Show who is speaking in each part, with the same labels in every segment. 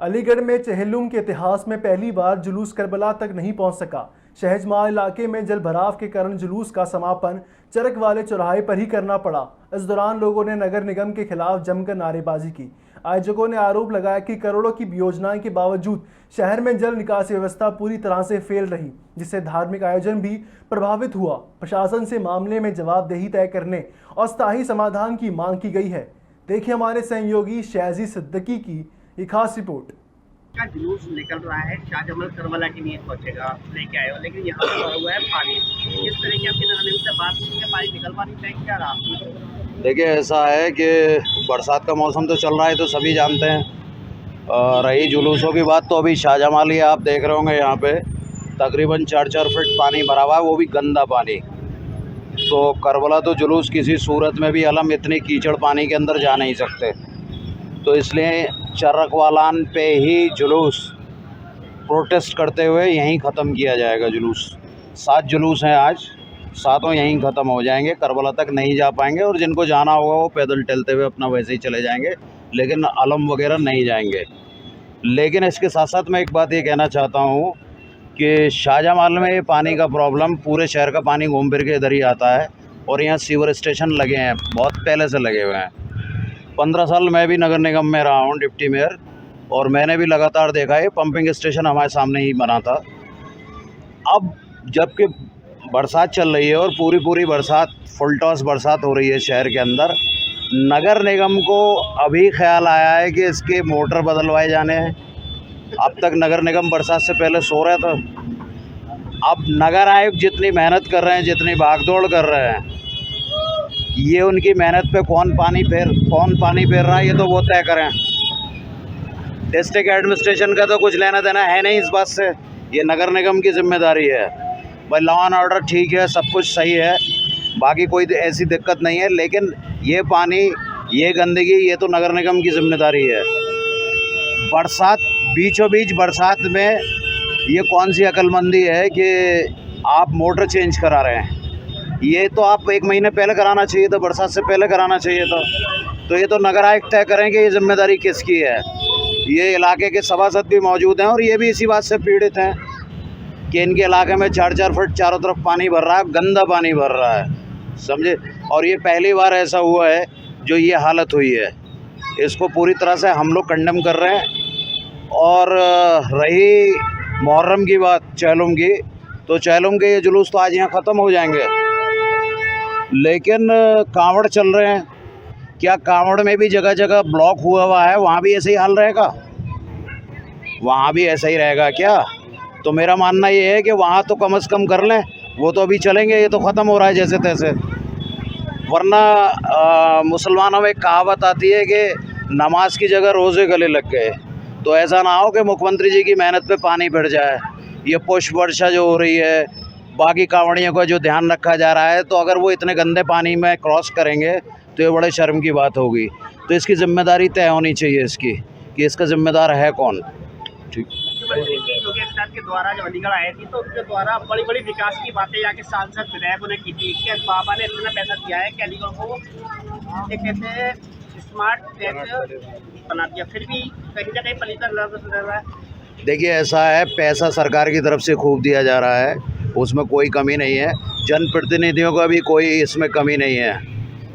Speaker 1: अलीगढ़ में चेहल्लुम के इतिहास में पहली बार जुलूस करबला तक नहीं पहुंच सका। शहजमाल इलाके में जल भराव के कारण जुलूस का समापन चरक वाले चौराहे पर ही करना पड़ा। इस दौरान लोगों ने नगर निगम के खिलाफ जमकर नारेबाजी की। आयोजकों ने आरोप लगाया कि करोड़ों की योजनाएं के बावजूद शहर में जल निकासी व्यवस्था पूरी तरह से फेल रही, जिससे धार्मिक आयोजन भी प्रभावित हुआ। प्रशासन से मामले में जवाबदेही तय करने और स्थायी समाधान की मांग की गई है। देखिए हमारे सहयोगी शहजी सिद्दीकी की ये खास रिपोर्ट।
Speaker 2: का जुलूस निकल रहा है, शाहजमाल करबला के लिए पहुंचेगा, लेके आए हो, लेकिन यहाँ पे हुआ है पानी। किस तरह की आपके नगर से बात की है, पानी निकलवा नहीं चाहिए क्या रहा?
Speaker 3: देखिए ऐसा है कि बरसात का मौसम तो चल रहा है, तो सभी जानते हैं। रही जुलूसों की बात, तो अभी शाहजमाल ही आप देख रहे होंगे, यहाँ पे तकरीबन 4-4 फीट पानी भरा हुआ है, वो भी गंदा पानी। तो करबला तो जुलूस किसी सूरत में भी अलम इतनी कीचड़ पानी के अंदर जा नहीं सकते, तो इसलिए चरक वालान पे ही जुलूस प्रोटेस्ट करते हुए यहीं ख़त्म किया जाएगा। जुलूस 7 जुलूस हैं आज, सातों यहीं ख़त्म हो जाएंगे। करबला तक नहीं जा पाएंगे और जिनको जाना होगा वो पैदल टहलते हुए अपना वैसे ही चले जाएंगे, लेकिन अलम वगैरह नहीं जाएंगे। लेकिन इसके साथ साथ मैं एक बात ये कहना चाहता हूँ कि शाहजमाल में ये पानी का प्रॉब्लम, पूरे शहर का पानी घूम फिर के इधर ही आता है और यहाँ सीवर स्टेशन लगे हैं, बहुत पहले से लगे हुए हैं। 15 साल मैं भी नगर निगम में रहा हूँ डिप्टी मेयर, और मैंने भी लगातार देखा है पंपिंग स्टेशन हमारे सामने ही बना था। अब जबकि बरसात चल रही है और पूरी बरसात, फुल टॉस बरसात हो रही है शहर के अंदर, नगर निगम को अभी ख्याल आया है कि इसके मोटर बदलवाए जाने हैं। अब तक नगर निगम बरसात से पहले सो रहा था। अब नगर आयुक्त जितनी मेहनत कर रहे हैं, जितनी भागदौड़ कर रहे हैं, ये उनकी मेहनत पे कौन पानी फेर रहा है, ये तो वो तय करें। डिस्ट्रिक्ट एडमिनिस्ट्रेशन का तो कुछ लेना देना है नहीं इस बात से, ये नगर निगम की जिम्मेदारी है। भाई लॉ एंड ऑर्डर ठीक है, सब कुछ सही है, बाकी कोई ऐसी दिक्कत नहीं है, लेकिन ये पानी, ये गंदगी, ये तो नगर निगम की जिम्मेदारी है। बरसात, बीचों बीच बरसात में ये कौन सी अक्लमंदी है कि आप मोटर चेंज करा रहे हैं? ये तो आप 1 महीने पहले कराना चाहिए था, बरसात से पहले कराना चाहिए था। तो ये तो नगर आयुक्त तय करें कि ये जिम्मेदारी किसकी है। ये इलाके के सभासद भी मौजूद हैं और ये भी इसी बात से पीड़ित हैं कि इनके इलाके में 4-4 फुट चारों तरफ पानी भर रहा है, गंदा पानी भर रहा है, समझे। और ये पहली बार ऐसा हुआ है जो ये हालत हुई है। इसको पूरी तरह से हम लोग कंडेम कर रहे हैं। और रही मुहर्रम की बात, चेहल्लुम की, तो चेहल्लुम के ये जुलूस तो आज यहाँ ख़त्म हो जाएंगे, लेकिन कांवड़ चल रहे हैं। क्या कांवड़ में भी जगह जगह ब्लॉक हुआ है, वहाँ भी ऐसे ही हाल रहेगा? वहाँ भी ऐसा ही रहेगा क्या? तो मेरा मानना ये है कि वहाँ तो कम से कम कर लें, वो तो अभी चलेंगे, ये तो ख़त्म हो रहा है जैसे तैसे। वरना मुसलमानों में एक कहावत आती है कि नमाज की जगह रोज़े गले लग गए। तो ऐसा ना हो कि मुख्यमंत्री जी की मेहनत पे पानी फिर जाए। ये पुष्प वर्षा जो हो रही है, बाकी कांवड़ियों का जो ध्यान रखा जा रहा है, तो अगर वो इतने गंदे पानी में क्रॉस करेंगे तो ये बड़े शर्म की बात होगी। तो इसकी जिम्मेदारी तय होनी चाहिए इसकी, कि इसका जिम्मेदार है कौन। ठीक।
Speaker 2: योगी आदित्यनाथ के द्वारा जो अलीगढ़ आए थी, तो उनके द्वारा बड़ी विकास की बातें जाके सांसद विधायकों ने की थी कि बाबा ने इतना पैसा दिया है कि अलीगढ़ को एक कहते हैं स्मार्ट बना दिया, फिर भी कहीं ना कहीं पलीता नजर रहा है।
Speaker 3: देखिए ऐसा है, पैसा सरकार की तरफ से खूब दिया जा रहा है, उसमें कोई कमी नहीं है। जनप्रतिनिधियों का भी कोई इसमें कमी नहीं है,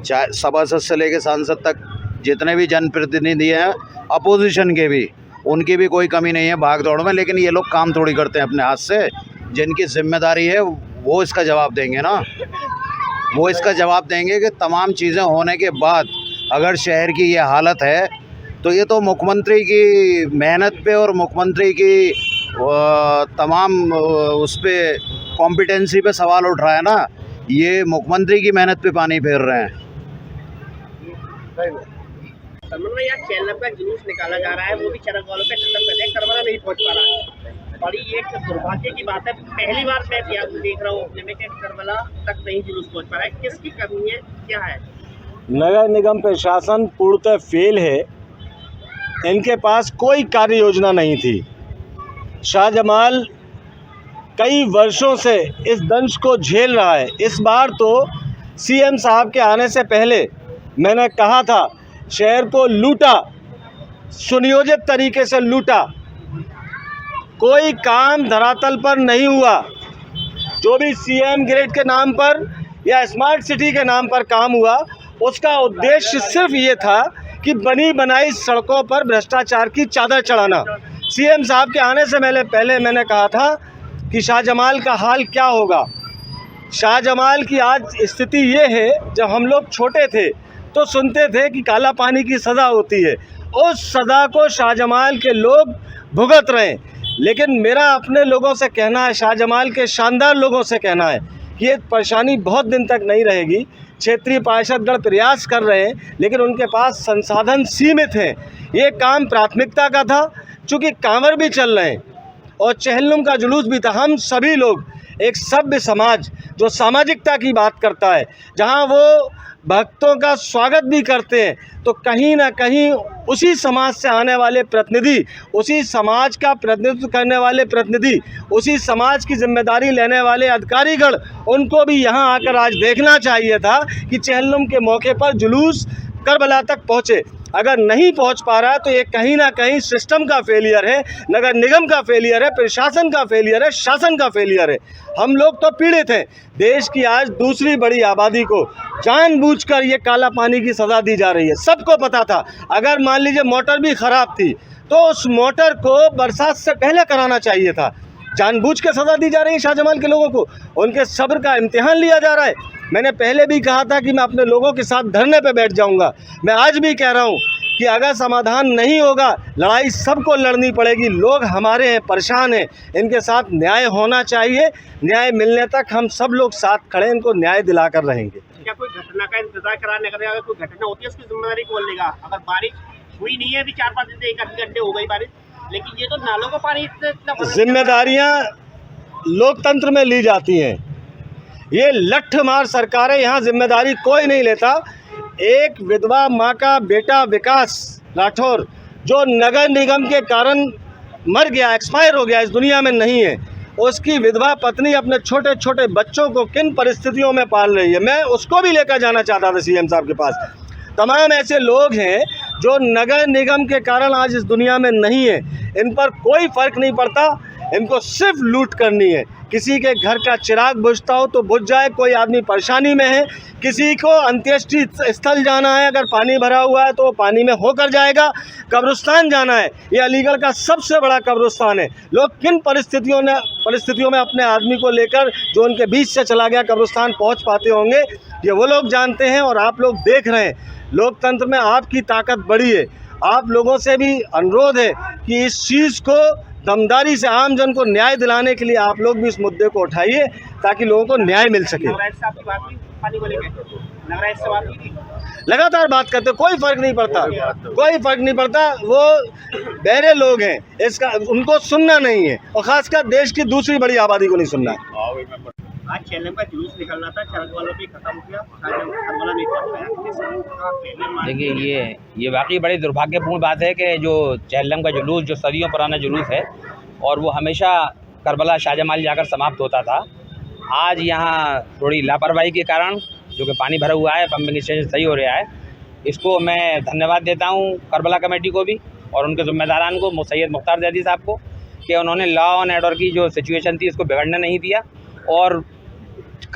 Speaker 3: चाहे सभासद से लेकर सांसद तक जितने भी जनप्रतिनिधि हैं, अपोजिशन के भी, उनकी भी कोई कमी नहीं है भाग दौड़ में। लेकिन ये लोग काम थोड़ी करते हैं अपने हाथ से, जिनकी जिम्मेदारी है वो इसका जवाब देंगे ना। वो इसका जवाब देंगे कि तमाम चीज़ें होने के बाद अगर शहर की ये हालत है, तो ये तो मुख्यमंत्री की मेहनत पे और मुख्यमंत्री की तमाम उस पर कॉम्पिटेंसी पे सवाल उठ रहा है ना। ये मुख्यमंत्री की मेहनत पे पानी फेर रहे हैं।
Speaker 2: यहाँ चेहल्लुम का जुलूस निकाला जा रहा है, वो भी चरक वालों पे खत्म कर दिया, करबला नहीं पहुँच पा रहा। बड़ी एक दुर्भाग्य की बात है, पहली बार मैं देख रहा हूँ अपने में कि करबला तक नहीं जुलूस पहुँच पा रहा है। किसकी कमी है, क्या है?
Speaker 4: नगर निगम प्रशासन पूर्णतः फेल है, इनके पास कोई कार्य योजना नहीं थी। शाहजमाल कई वर्षों से इस दंश को झेल रहा है। इस बार तो सीएम साहब के आने से पहले मैंने कहा था, शहर को लूटा, सुनियोजित तरीके से लूटा। कोई काम धरातल पर नहीं हुआ। जो भी सीएम ग्रिड के नाम पर या स्मार्ट सिटी के नाम पर काम हुआ, उसका उद्देश्य सिर्फ ये था कि बनी बनाई सड़कों पर भ्रष्टाचार की चादर चढ़ाना। सीएम साहब के आने से पहले मैंने कहा था कि शाहजमाल का हाल क्या होगा। शाहजमाल की आज स्थिति ये है, जब हम लोग छोटे थे तो सुनते थे कि काला पानी की सज़ा होती है। उस सज़ा को शाहजमाल के लोग भुगत रहे हैं। लेकिन मेरा अपने लोगों से कहना है, शाहजमाल के शानदार लोगों से कहना है कि ये परेशानी बहुत दिन तक नहीं रहेगी। क्षेत्रीय पार्षदगण प्रयास कर रहे हैं, लेकिन उनके पास संसाधन सीमित हैं। ये काम प्राथमिकता का था, चूँकि कांवड़ भी चल रहे हैं और चहलनुम का जुलूस भी था। हम सभी लोग एक सभ्य समाज जो सामाजिकता की बात करता है, जहाँ वो भक्तों का स्वागत भी करते हैं, तो कहीं ना कहीं उसी समाज से आने वाले प्रतिनिधि, उसी समाज का प्रतिनिधित्व करने वाले प्रतिनिधि, उसी समाज की जिम्मेदारी लेने वाले अधिकारीगण, उनको भी यहाँ आकर आज देखना चाहिए था कि चहलनुम के मौके पर जुलूस करबला तक पहुँचे। अगर नहीं पहुंच पा रहा है तो ये कहीं ना कहीं सिस्टम का फेलियर है, नगर निगम का फेलियर है, प्रशासन का फेलियर है, शासन का फेलियर है। हम लोग तो पीड़ित हैं। देश की आज दूसरी बड़ी आबादी को जानबूझकर ये काला पानी की सज़ा दी जा रही है। सबको पता था, अगर मान लीजिए मोटर भी ख़राब थी तो उस मोटर को बरसात से पहले कराना चाहिए था। जानबूझ के सज़ा दी जा रही है शाहजमाल के लोगों को। उनके सब्र का इम्तिहान लिया जा रहा है। मैंने पहले भी कहा था कि मैं अपने लोगों के साथ धरने पे बैठ जाऊंगा। मैं आज भी कह रहा हूं कि अगर समाधान नहीं होगा, लड़ाई सबको लड़नी पड़ेगी। लोग हमारे हैं, परेशान हैं, इनके साथ न्याय होना चाहिए। न्याय मिलने तक हम सब लोग साथ खड़े, इनको न्याय दिलाकर रहेंगे।
Speaker 2: क्या कोई घटना का इंतजार कराने, अगर कोई घटना होती है उसकी जिम्मेदारी कौन लेगा? अगर बारिश हुई नहीं है, अभी 4-5 दिन से 1 घंटे हो गई बारिश, लेकिन ये तो नालों का पानी इतना,
Speaker 4: जिम्मेदारियाँ लोकतंत्र में ली जाती हैं। ये लठमार सरकारें, यहाँ जिम्मेदारी कोई नहीं लेता। एक विधवा माँ का बेटा विकास राठौर, जो नगर निगम के कारण मर गया, एक्सपायर हो गया, इस दुनिया में नहीं है, उसकी विधवा पत्नी अपने छोटे छोटे बच्चों को किन परिस्थितियों में पाल रही है, मैं उसको भी लेकर जाना चाहता था सीएम साहब के पास। तमाम ऐसे लोग हैं जो नगर निगम के कारण आज इस दुनिया में नहीं है। इन पर कोई फ़र्क नहीं पड़ता, इनको सिर्फ लूट करनी है। किसी के घर का चिराग बुझता हो तो बुझ जाए, कोई आदमी परेशानी में है, किसी को अंत्येष्टि स्थल जाना है, अगर पानी भरा हुआ है तो वो पानी में होकर जाएगा। कब्रिस्तान जाना है, ये अलीगढ़ का सबसे बड़ा कब्रिस्तान है। लोग किन परिस्थितियों में अपने आदमी को लेकर, जो उनके बीच से चला गया, कब्रिस्तान पहुंच पाते होंगे, ये वो लोग जानते हैं और आप लोग देख रहे हैं। लोकतंत्र में आपकी ताकत बड़ी है। आप लोगों से भी अनुरोध है कि इस चीज़ को दमदारी से आम जन को न्याय दिलाने के लिए आप लोग भी इस मुद्दे को उठाइए, ताकि लोगों को न्याय मिल सके। लगातार बात करते, कोई फर्क नहीं पड़ता, कोई फर्क नहीं पड़ता। वो बहरे लोग हैं, इसका उनको सुनना नहीं है, और खासकर देश की दूसरी बड़ी आबादी को नहीं सुनना है।
Speaker 2: आज चहलनुम का जुलूस निकल रहा था, चरक वालों भी खत्म हो गया, करबला नहीं पहुंच पाया।
Speaker 5: देखिए, ये वाकई बड़ी दुर्भाग्यपूर्ण बात है कि जो चहलनुम का जुलूस, जो सदियों पुराना जुलूस है और वो हमेशा करबला शाहजमाल जाकर समाप्त होता था, आज यहाँ थोड़ी लापरवाही के कारण, जो कि पानी भरा हुआ है, पंपिंग स्टेशन सही हो रहा है, इसको मैं धन्यवाद देता हूँ करबला कमेटी को भी और उनके ज़िम्मेदारान को, सैयद मुख्तार ज़ैदी साहब को, कि उन्होंने लॉ एंड ऑर्डर की जो सिचुएशन थी इसको बिगड़ने नहीं दिया। और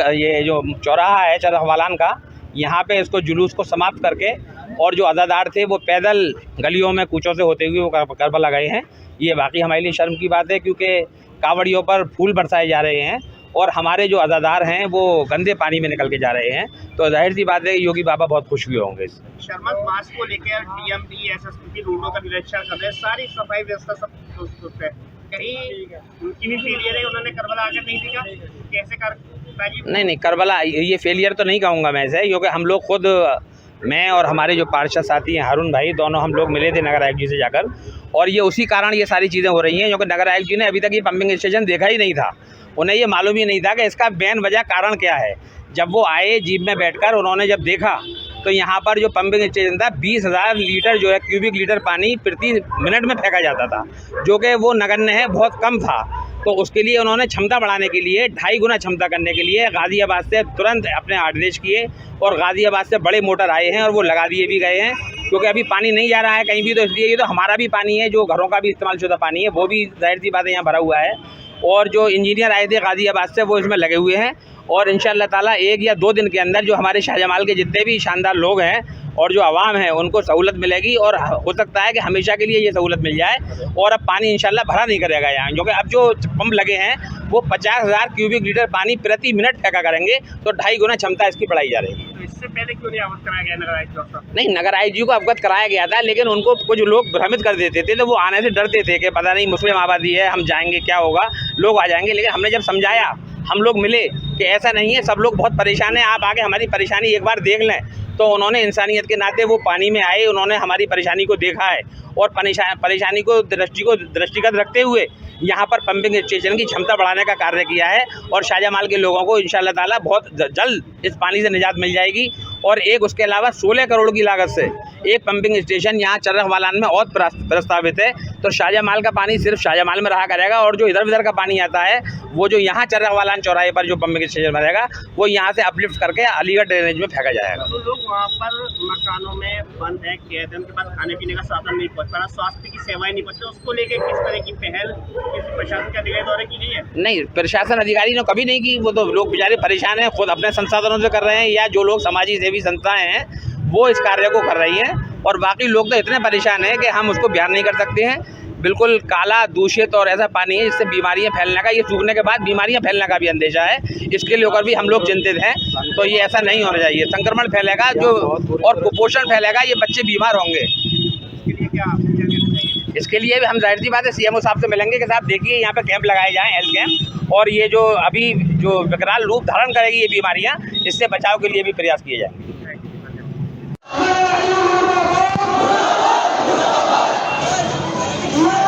Speaker 5: ये जो चौराहा है चरक वालान का, यहाँ पे इसको जुलूस को समाप्त करके, और जो अज़ादार थे वो पैदल गलियों में कूचों से होते हुए वो करबला गए हैं। ये वाकई हमारे लिए शर्म की बात है, क्योंकि कांवड़ियों पर फूल बरसाए जा रहे हैं और हमारे जो अज़ादार हैं वो गंदे पानी में निकल के जा रहे हैं। तो जाहिर सी बात है योगी बाबा बहुत खुश हुए होंगे।
Speaker 2: शर्मत मास को लेकर डीएमपी एसएसपी रोडों का निरीक्षण कर रहे हैं, सारी सफाई व्यवस्था सब है, कहीं उनकी भी फेलियर है, उन्होंने करबला आकर नहीं दिखा, कैसे कर?
Speaker 5: नहीं, करबला ये फेलियर तो नहीं कहूँगा मैं इसे, क्योंकि हम लोग खुद, मैं और हमारे जो पार्षद साथी हैं हारून भाई, दोनों हम लोग मिले थे नगर आयुक्त जी से जाकर, और ये उसी कारण ये सारी चीज़ें हो रही हैं, क्योंकि नगर आयुक्त जी ने अभी तक ये पंपिंग स्टेशन देखा ही नहीं था। उन्हें ये मालूम ही नहीं था कि इसका बैन वजह कारण क्या है। जब वो आए जीप में बैठकर, उन्होंने जब देखा तो यहाँ पर जो पंपिंग स्टेशन था 20,000 लीटर जो है क्यूबिक लीटर पानी प्रति मिनट में फेंका जाता था, जो कि वो नगण्य है, बहुत कम था। तो उसके लिए उन्होंने क्षमता बढ़ाने के लिए 2.5 गुना क्षमता करने के लिए गाज़ियाबाद से तुरंत अपने आदेश किए और गाज़ियाबाद से बड़े मोटर आए हैं और वो लगा दिए भी गए हैं। क्योंकि अभी पानी नहीं जा रहा है कहीं भी, तो इसलिए ये तो हमारा भी पानी है, जो घरों का भी इस्तेमाल शुदा पानी है, वो भी जाहिर सी बात है यहाँ भरा हुआ है। और जो इंजीनियर आए थे गाज़ियाबाद से, वो इसमें लगे हुए हैं और इंशाअल्लाह ताला 1 या 2 दिन के अंदर जो हमारे शाहजमाल के जितने भी शानदार लोग हैं और जो आवाम है उनको सहूलत मिलेगी। और हो सकता है कि हमेशा के लिए ये सहूलत मिल जाए और अब पानी इंशाल्लाह भरा नहीं करेगा यहाँ, क्योंकि अब जो पंप लगे हैं वो 50,000 क्यूबिक लीटर पानी प्रति मिनट फेंका करेंगे, तो 2.5 गुना क्षमता इसकी बढ़ाई जा रही है।
Speaker 2: तो इससे पहले क्यों नहीं अवगत कराया गया नगर आयुक्त को?
Speaker 5: नहीं, नगर आयुक्त जी को अवगत कराया गया था, लेकिन उनको कुछ लोग भ्रमित कर देते थे, तो वो आने से डरते थे कि पता नहीं मुस्लिम आबादी है, हम जाएंगे क्या होगा, लोग आ जाएंगे। लेकिन हमने जब समझाया, हम लोग मिले कि ऐसा नहीं है, सब लोग बहुत परेशान हैं, आप आके हमारी परेशानी एक बार देख लें, तो उन्होंने इंसानियत के नाते वो पानी में आए, उन्होंने हमारी परेशानी को देखा है और परेशानी को दृष्टिगत रखते हुए यहाँ पर पंपिंग स्टेशन की क्षमता बढ़ाने का कार्य किया है। और शाहजमाल के लोगों को इंशाअल्लाह ताला बहुत जल्द इस पानी से निजात मिल जाएगी। और एक उसके अलावा 16 करोड़ की लागत से एक पंपिंग स्टेशन यहाँ चरवालान में और प्रस्तावित है। तो शाहजमाल का पानी सिर्फ शाहजमाल में रहा करेगा और जो इधर उधर का पानी आता है वो जो यहाँ चरवालान चौराहे पर जो पंपिंग स्टेशन बनेगा वो यहाँ से अपलिफ्ट करके अलीगढ़ ड्रेनेज में फेंका जाएगा।
Speaker 2: तो लोग वहाँ पर मकानों में बंद है, कैद है, उनके पास खाने पीने का साधन नहीं पहुँच पा रहा, स्वास्थ्य की सेवाएं नहीं पहुँच, उसको लेकर किस तरह की पहल किसी प्रशासन के अधिकारी द्वारा की गई है?
Speaker 5: नहीं, प्रशासन अधिकारी ने कभी नहीं की, वो तो लोग बेचारे परेशान हैं, खुद अपने संसाधनों से कर रहे हैं, या जो लोग समाजी सेवी संस्थाएं हैं वो इस कार्य को कर रही हैं। और बाकी लोग तो इतने परेशान हैं कि हम उसको बयान नहीं कर सकते हैं। बिल्कुल काला, दूषित और ऐसा पानी है जिससे बीमारियां फैलने का, ये सूखने के बाद बीमारियां फैलने का भी अंदेशा है, इसके लिए भी हम लोग चिंतित हैं। तो ये ऐसा नहीं होना चाहिए, संक्रमण फैलेगा जो और कुपोषण फैलेगा, ये बच्चे बीमार होंगे। इसके लिए भी हम जाहिर सी बात है CMO साहब से मिलेंगे कि साहब देखिए यहाँ पे कैंप लगाए जाएँ, हेल्थ कैंप, और ये जो अभी जो विकराल रूप धारण करेगी ये बीमारियाँ, इससे बचाव के लिए भी प्रयास किए जाएंगे।
Speaker 6: Yeah.